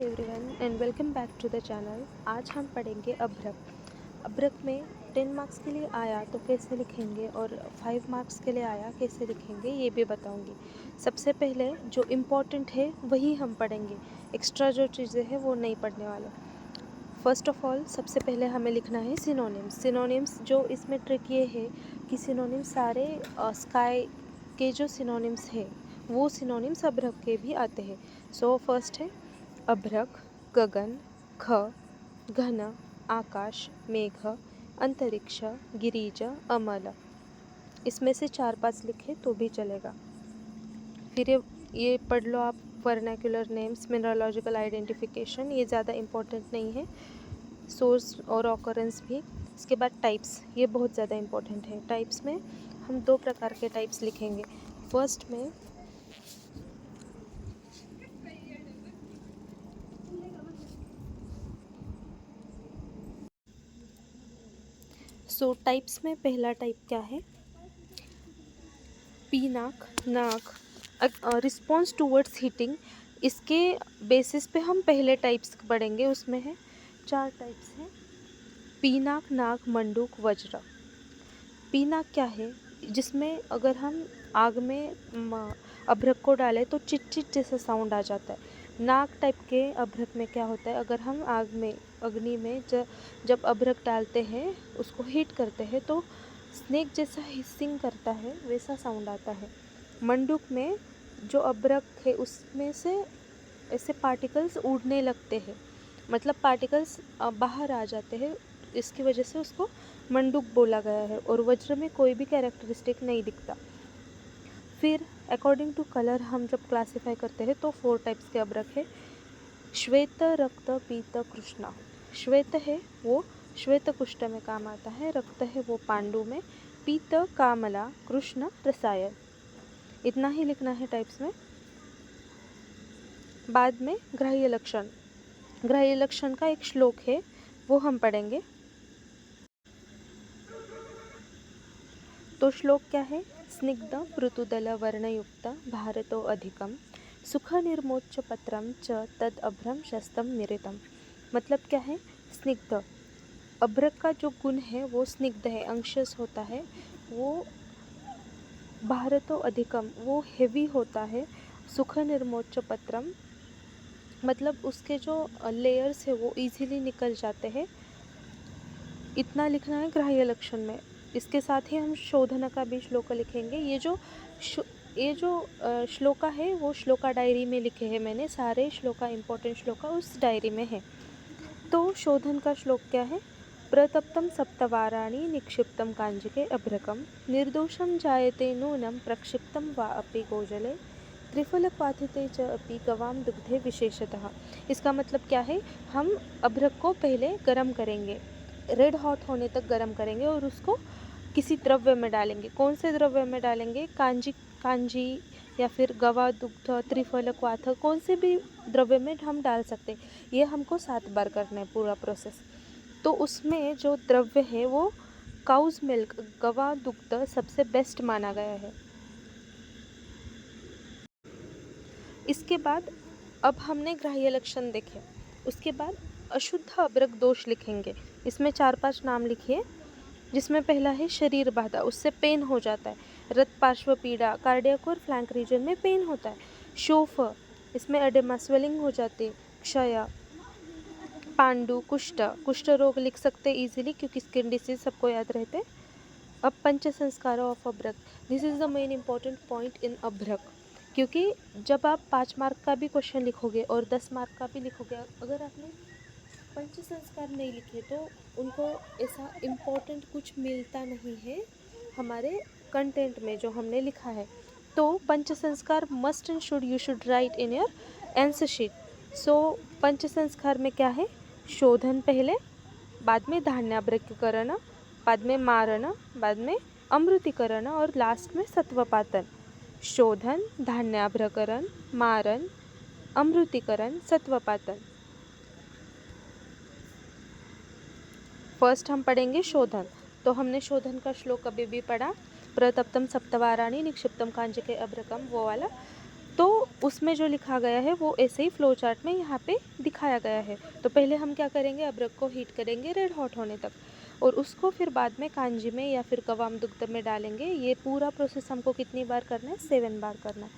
Everyone and welcome back to the channel. आज हम पढ़ेंगे अभ्रक। अभ्रक में 10 मार्क्स के लिए आया तो कैसे लिखेंगे और 5 मार्क्स के लिए आया कैसे लिखेंगे ये भी बताऊंगी। सबसे पहले जो इम्पोर्टेंट है वही हम पढ़ेंगे, एक्स्ट्रा जो चीज़ें हैं वो नहीं पढ़ने वाले। फर्स्ट ऑफ ऑल सबसे पहले हमें लिखना है सिनोनिम्स। सिनोनिम्स जो इसमें ट्रिक ये है कि सिनोनिम्स सारे स्काई के जो सिनोनिम्स है वो सिनोनिम्स अभ्रक के भी आते हैं। सो फर्स्ट है अभ्रक, गगन, ख, घन, आकाश, मेघ, अंतरिक्ष, गिरिज, अमल। इसमें से 4-5 लिखे तो भी चलेगा। फिर ये पढ़ लो आप, वर्नाक्युलर नेम्स, मिनरोलॉजिकल आइडेंटिफिकेशन, ये ज़्यादा इम्पोर्टेंट नहीं है, सोर्स और ऑकरेंस भी। इसके बाद टाइप्स, ये बहुत ज़्यादा इम्पोर्टेंट है। टाइप्स में हम 2 प्रकार के टाइप्स लिखेंगे। फर्स्ट में टाइप्स में पहला टाइप क्या है? पी नाक, नाक, रिस्पॉन्स टूवर्ड्स हीटिंग। इसके बेसिस पे हम पहले टाइप्स पढ़ेंगे। उसमें है 4 टाइप्स हैं, पीनाक, नाक, मंडूक, वज्र। पीनाक क्या है? जिसमें अगर हम आग में अभ्रक को डालें तो चिट चिट जैसा साउंड आ जाता है। नाक टाइप के अभ्रक में क्या होता है, अगर हम आग में, अग्नि में जब अभ्रक डालते हैं, उसको हीट करते हैं तो स्नेक जैसा हिसिंग करता है, वैसा साउंड आता है। मंडूक में जो अभ्रक है उसमें से ऐसे पार्टिकल्स उड़ने लगते हैं, मतलब पार्टिकल्स बाहर आ जाते हैं, इसकी वजह से उसको मंडूक बोला गया है। और वज्र में कोई भी कैरेक्टरिस्टिक नहीं दिखता। फिर अकॉर्डिंग टू कलर हम जब क्लासीफाई करते हैं तो 4 टाइप्स के अभ्रक है, श्वेत, रक्त, पीत, कृष्ण। श्वेत है वो श्वेत कुष्ठ में काम आता है, रक्त है वो पांडु में, पीत कामला, कृष्ण रसायन। इतना ही लिखना है टाइप्स में। बाद में ग्राह्य लक्षण, ग्राह्य लक्षण का एक श्लोक है वो हम पढ़ेंगे। तो श्लोक क्या है? स्निग्ध पृथुदल वर्णयुक्त भारतो अधिकम सुख निर्मोच्च पत्रम च तद अभ्रम शस्तम निरितम। मतलब क्या है? स्निग्ध, अभ्रक का जो गुण है वो स्निग्ध है, अंशस होता है, वो भारतो अधिकम वो हेवी होता है, सुख निर्मोच्च पत्रम मतलब उसके जो लेयर्स है वो इजीली निकल जाते हैं। इतना लिखना है ग्राह्य लक्षण में। इसके साथ ही हम शोधन का भी श्लोक लिखेंगे। ये जो श्लोका है वो श्लोका डायरी में लिखे हैं मैंने, सारे श्लोका, इम्पोर्टेंट श्लोका उस डायरी में है। तो शोधन का श्लोक क्या है? प्रतप्तम सप्तवाराणि निक्षिप्तम कांजिके अभ्रकम निर्दोषम जायते नूनम प्रक्षिप्तम वा अपि गोजले त्रिफलक्वाथिते च अपि गवाम दुग्धे विशेषतः। इसका मतलब क्या है? हम अभ्रक को पहले गरम करेंगे, रेड हॉट होने तक गरम करेंगे और उसको किसी द्रव्य में डालेंगे। कौन से द्रव्य में डालेंगे? कांजी या फिर गवा दुग्ध, त्रिफल क्वाथ, कौन से भी द्रव्य में हम डाल सकते हैं। ये हमको 7 बार करना है पूरा प्रोसेस। तो उसमें जो द्रव्य है वो काउज मिल्क, गवा दुग्ध सबसे बेस्ट माना गया है। इसके बाद अब हमने ग्राह्य लक्षण देखे, उसके बाद अशुद्ध अभ्रक दोष लिखेंगे। इसमें 4-5 नाम लिखिए। जिसमें पहला है शरीर बाधा, उससे पेन हो जाता है। रक्त पार्श्व पीड़ा, कार्डियक और फ्लैंक रीजन में पेन होता है। शोफ, इसमें एडेमा, स्वेलिंग हो जाती है। क्षय, पांडु, कुष्ठ, कुष्ठ रोग लिख सकते हैं इजीली क्योंकि स्किन डिसीज सबको याद रहते हैं। अब पंच संस्कार ऑफ अभ्रक, this is the main important point in अभ्रक, क्योंकि जब आप 5 मार्क का भी क्वेश्चन लिखोगे और 10 मार्क का भी लिखोगे, अगर आपने पंच संस्कार नहीं लिखे तो उनको ऐसा इम्पोर्टेंट कुछ मिलता नहीं है हमारे कंटेंट में जो हमने लिखा है। तो पंच संस्कार must and should, you should write in your answer sheet. So पंच संस्कार में क्या है? शोधन पहले, बाद में धान्याभ्रकरण, बाद में मारण, बाद में अमृतिकरण और लास्ट में सत्वपातन। शोधन, धान्याभ्रकरण, मारण, अमृतिकरण, सत्वपातन। फर्स्ट हम पढ़ेंगे शोधन। तो हमने शोधन का श्लोक अभी भी पढ़ा, प्रतप्तम सप्तवाराणि निक्षिप्तम कांजिके अभ्रकम, वो वाला। तो उसमें जो लिखा गया है वो ऐसे ही फ्लो चार्ट में यहाँ पे दिखाया गया है। तो पहले हम क्या करेंगे, अभ्रक को हीट करेंगे रेड हॉट होने तक, और उसको फिर बाद में कांजी में या फिर कवाम दुग्ध में डालेंगे। ये पूरा प्रोसेस हमको कितनी बार करना है, 7 बार करना है।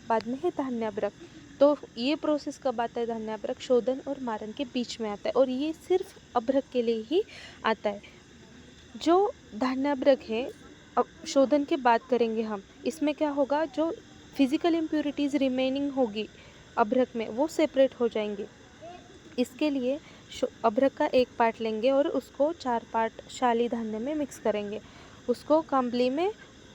बाद में है धान्याभ्रक। तो ये प्रोसेस कब आता है, धान्याभ्रक शोधन और मारन के बीच में आता है, और ये सिर्फ अभ्रक के लिए ही आता है। जो धान्याभ्रक है, अब शोधन के बात करेंगे हम, इसमें क्या होगा, जो फिजिकल इम्प्योरिटीज़ रिमेनिंग होगी अभ्रक में वो सेपरेट हो जाएंगी। इसके लिए अभ्रक का एक पार्ट लेंगे और उसको 4 पार्ट शाली धान्य में मिक्स करेंगे, उसको कंबली में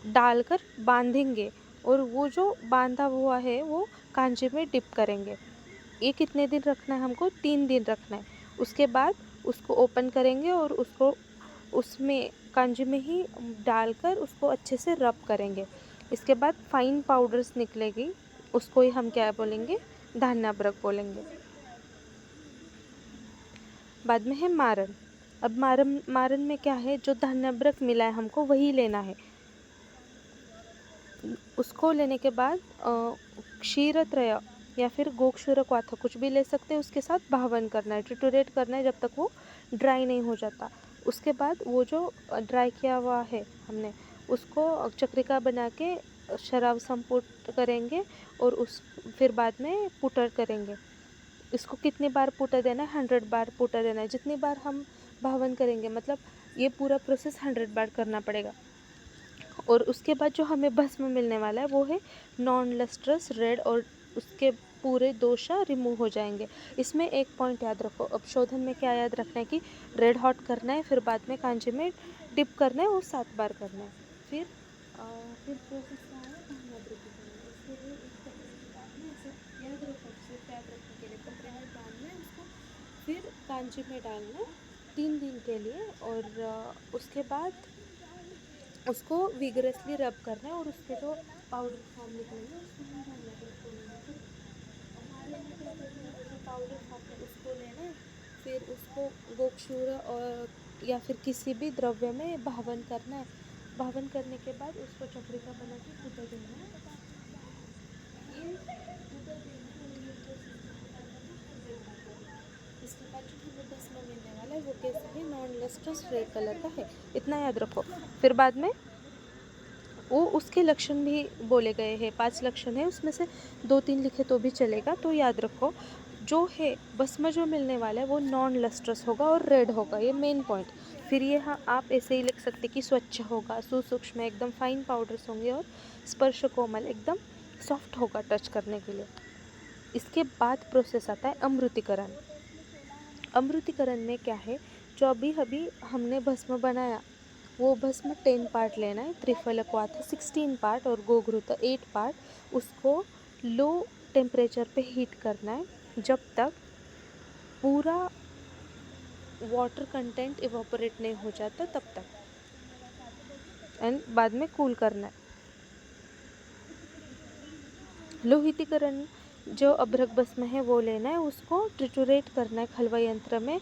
डालकर बांधेंगे, और वो जो बांधा हुआ है वो कांजी में डिप करेंगे। ये कितने दिन रखना है हमको, 3 दिन रखना है। उसके बाद उसको ओपन करेंगे और उसको उसमें कांजी में ही डालकर उसको अच्छे से रब करेंगे। इसके बाद फाइन पाउडर्स निकलेगी, उसको ही हम क्या बोलेंगे, धान्याभ्रक बोलेंगे। बाद में है मारन। अब मारन में क्या है, जो धान्याभ्रक मिला है हमको वही लेना है। उसको लेने के बाद क्षीरत्रय या फिर गोक्षूर क्वाथा कुछ भी ले सकते हैं, उसके साथ भावन करना है, ट्रिटुरेट करना है जब तक वो ड्राई नहीं हो जाता। उसके बाद वो जो ड्राई किया हुआ है हमने, उसको चक्रिका बना के शराब संपुट करेंगे, और उस फिर बाद में पुटर करेंगे। इसको कितनी बार पुटर देना है, 100 बार पुटर देना है। जितनी बार हम भावन करेंगे, मतलब ये पूरा प्रोसेस 100 बार करना पड़ेगा। और उसके बाद जो हमें भस्म मिलने वाला है वो है नॉन लस्ट्रस रेड, और उसके पूरे दोषा रिमूव हो जाएंगे। इसमें एक पॉइंट याद रखो, अब शोधन में क्या याद रखना है कि रेड हॉट करना है, फिर बाद में कांजी में डिप करना है, और 7 बार करना है। फिर प्रोसेस क्या है, धान्याभ्रक करना है। उसके लिए एक कपड़े में ऐसे याद रखो, सिर्फ याद रखने के लिए कपड़े में डालना है उसको, फिर कांजी में डालना है 3 दिन के लिए, और उसके बाद उसको विगरसली रब करना है, और उसके जो पाउडर फॉर्म निकलेंगे उसको हम धान्याभ्रक बोलेंगे। फिर हमारे यहाँ क्या करना है, जो पाउडर फॉर्म है उसको लेना है, फिर उसको गोक्षूर और या फिर किसी भी द्रव्य में भावन करना है। भावन करने के बाद उसको चक्रिका बना के पुटर देना है। ये पुटर देना है, और ये प्रोसेस इसके बाद जो हमें भस्म मिलने वाला है वो कैसा है, नॉन लस्ट्रस रेड कलर का है, इतना याद रखो। फिर बाद में वो उसके लक्षण भी बोले गए हैं, 5 लक्षण है, उसमें से 2-3 लिखे तो भी चलेगा। तो याद रखो, जो है भस्म जो मिलने वाला है वो नॉन लस्ट्रस होगा और रेड होगा, ये मेन पॉइंट। फिर ये हाँ आप ऐसे ही लिख सकते कि स्वच्छ होगा, सुसूक्ष्म, एकदम फाइन पाउडर्स होंगे, और स्पर्श कोमल, एकदम सॉफ्ट होगा टच करने के लिए। इसके बाद प्रोसेस आता है अमृतीकरण। अमृतीकरण में क्या है, जो अभी हमने भस्म बनाया वो भस्म 10 पार्ट लेना है, त्रिफल क्वाथ 16 पार्ट, और गोघृत 8 पार्ट। उसको लो टेम्परेचर पे हीट करना है जब तक पूरा वाटर कंटेंट इवापोरेट नहीं हो जाता तब तक, एंड बाद में कूल करना है। लोहितीकरण, जो अभ्रक भस्म है वो लेना है, उसको ट्रिटुरेट करना है खलवा यंत्र में।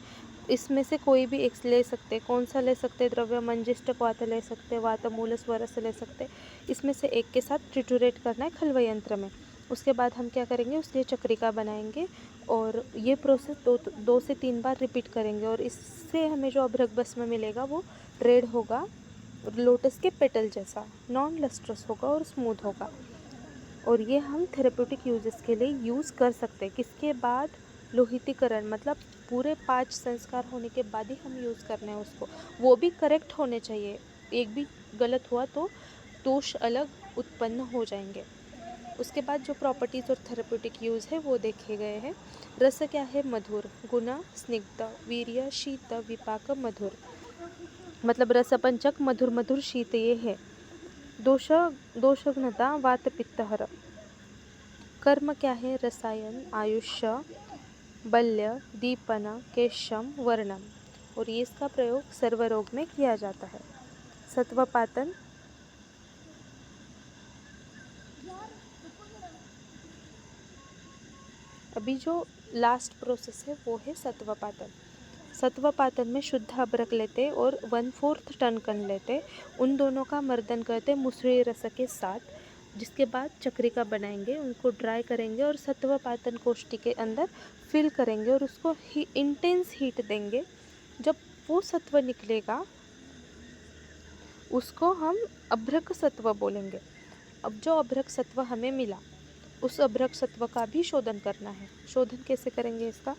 इसमें से कोई भी एक ले सकते, कौन सा ले सकते, द्रव्य मंजिष्ट क्वाथ ले सकते, वातमूल स्वरस ले सकते, इसमें से एक के साथ ट्रिटुरेट करना है खलवा यंत्र में। उसके बाद हम क्या करेंगे, उसके चक्रिका बनाएंगे, और ये प्रोसेस 2 से 3 बार रिपीट करेंगे, और इससे हमें जो अभ्रक भस्म मिलेगा वो रेड होगा, लोटस के पेटल जैसा, नॉन लस्ट्रस होगा और स्मूथ होगा। और ये हम थेरेप्यूटिक यूजेस के लिए यूज़ कर सकते हैं। किसके बाद, लोहितीकरण, मतलब पूरे 5 संस्कार होने के बाद ही हम यूज़ करना है उसको, वो भी करेक्ट होने चाहिए। एक भी गलत हुआ तो दोष अलग उत्पन्न हो जाएंगे। उसके बाद जो प्रॉपर्टीज़ और थेरेप्यूटिक यूज़ है वो देखे गए हैं। रस क्या है, मधुर, गुण स्निग्ध, वीर्य शीत, विपाक मधुर, मतलब रसपंचक मधुर मधुर शीत ये है। दोषघ्नता वात पित्तहर। कर्म क्या है, रसायन, आयुष्य, बल्य, दीपन, केशम, वर्णम, और ये इसका प्रयोग सर्वरोग में किया जाता है। सत्वपातन, अभी जो लास्ट प्रोसेस है वो है सत्वपातन। सत्वपातन में शुद्ध अभ्रक लेते और 1/4 टन कण लेते, उन दोनों का मर्दन करते मुसली रस के साथ। जिसके बाद चक्रिका बनाएंगे, उनको ड्राई करेंगे और सत्वपातन कोष्ठी के अंदर फिल करेंगे और उसको इंटेंस हीट देंगे। जब वो सत्व निकलेगा उसको हम अभ्रक सत्व बोलेंगे। अब जो अभ्रक सत्व हमें मिला उस अभ्रक सत्व का भी शोधन करना है। शोधन कैसे करेंगे इसका?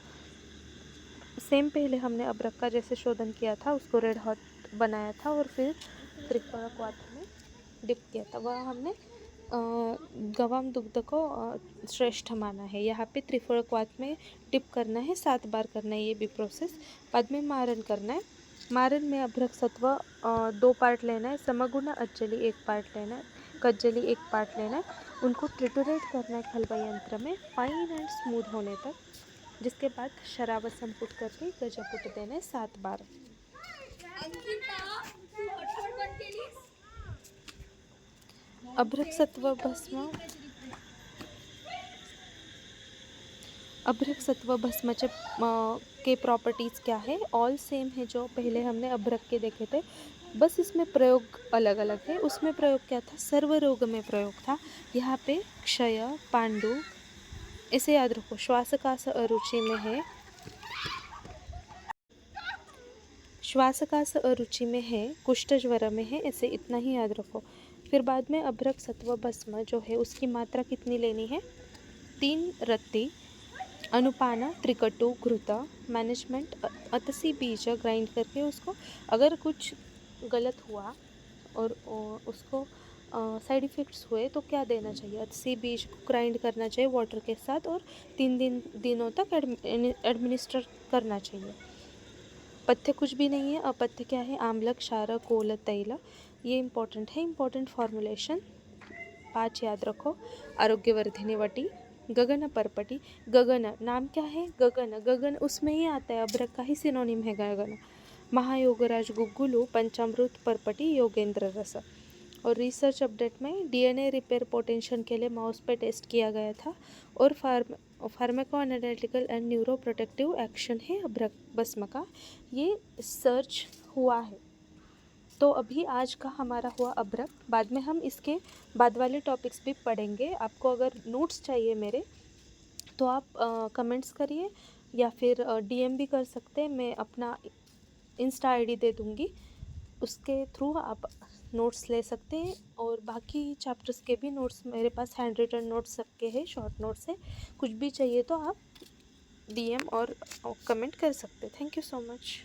सेम पहले हमने अभ्रक का जैसे शोधन किया था, उसको रेड हॉट बनाया था और फिर त्रिफल वाटर में डिप किया था। वह हमने गवाम दुग्ध को श्रेष्ठ माना है। यहाँ पे त्रिफल क्वाथ में डिप करना है, 7 बार करना है ये भी प्रोसेस। बाद में मारन करना है। मारन में अभ्रक सत्व 2 पार्ट लेना है, समगुण अज्जली 1 पार्ट लेना है, कज्जली 1 पार्ट लेना है। उनको ट्रिटुरेट करना है हलवा यंत्र में फाइन एंड स्मूथ होने तक। जिसके बाद शरावसम पुट करके गजपुट देना है 7 बार। अभ्रक सत्व भस्म अभ्रक सत्व भस्म के प्रॉपर्टीज़ क्या है? ऑल सेम है जो पहले हमने अभ्रक के देखे थे, बस इसमें प्रयोग अलग अलग है। उसमें प्रयोग क्या था? सर्व रोग में प्रयोग था। यहाँ पे क्षय, पांडु, इसे याद रखो। श्वासकास अरुचि में है, श्वासकास अरुचि में है, कुष्ठ ज्वर में है, ऐसे इतना ही याद रखो। फिर बाद में अभ्रक सत्व भस्म जो है उसकी मात्रा कितनी लेनी है? 3 रत्ती, अनुपान, त्रिकटु, घृत, मैनेजमेंट, अतसी बीज ग्राइंड करके उसको, अगर कुछ गलत हुआ और उसको साइड इफ़ेक्ट्स हुए तो क्या देना चाहिए? अतसी बीज को ग्राइंड करना चाहिए वाटर के साथ और 3 दिनों तक एडमिनिस्टर करना चाहिए। पथ्य कुछ भी नहीं है। अपथ्य क्या है? आम्ल, क्षार, कोल, तैल, ये इम्पोर्टेंट है। इम्पोर्टेंट फॉर्मुलेशन 5 याद रखो। आरोग्यवर्धिनी वटी, गगन परपटी। गगन नाम क्या है? गगन, गगन उसमें ही आता है, अभ्रक का ही सिनोनिम है गगन। महायोगराज गुग्गुलु, पंचामृत परपटी, योगेंद्र रस। और रिसर्च अपडेट में डीएनए रिपेयर पोटेंशियल के लिए माउस पे टेस्ट किया गया था और pharmaco analytical and neuro protective action है अभ्रक भस्म का, ये सर्च हुआ है। तो अभी आज का हमारा हुआ अभ्रक। बाद में हम इसके बाद वाले टॉपिक्स भी पढ़ेंगे। आपको अगर नोट्स चाहिए मेरे तो आप कमेंट्स करिए या फिर डीएम भी कर सकते हैं। मैं अपना इंस्टा आईडी दे दूँगी, उसके थ्रू आप नोट्स ले सकते हैं। और बाकी चैप्टर्स के भी नोट्स मेरे पास हैंड रिटन नोट्स सबके हैं, शॉर्ट नोट्स है। कुछ भी चाहिए तो आप डीएम और कमेंट कर सकते हैं। Thank you so much.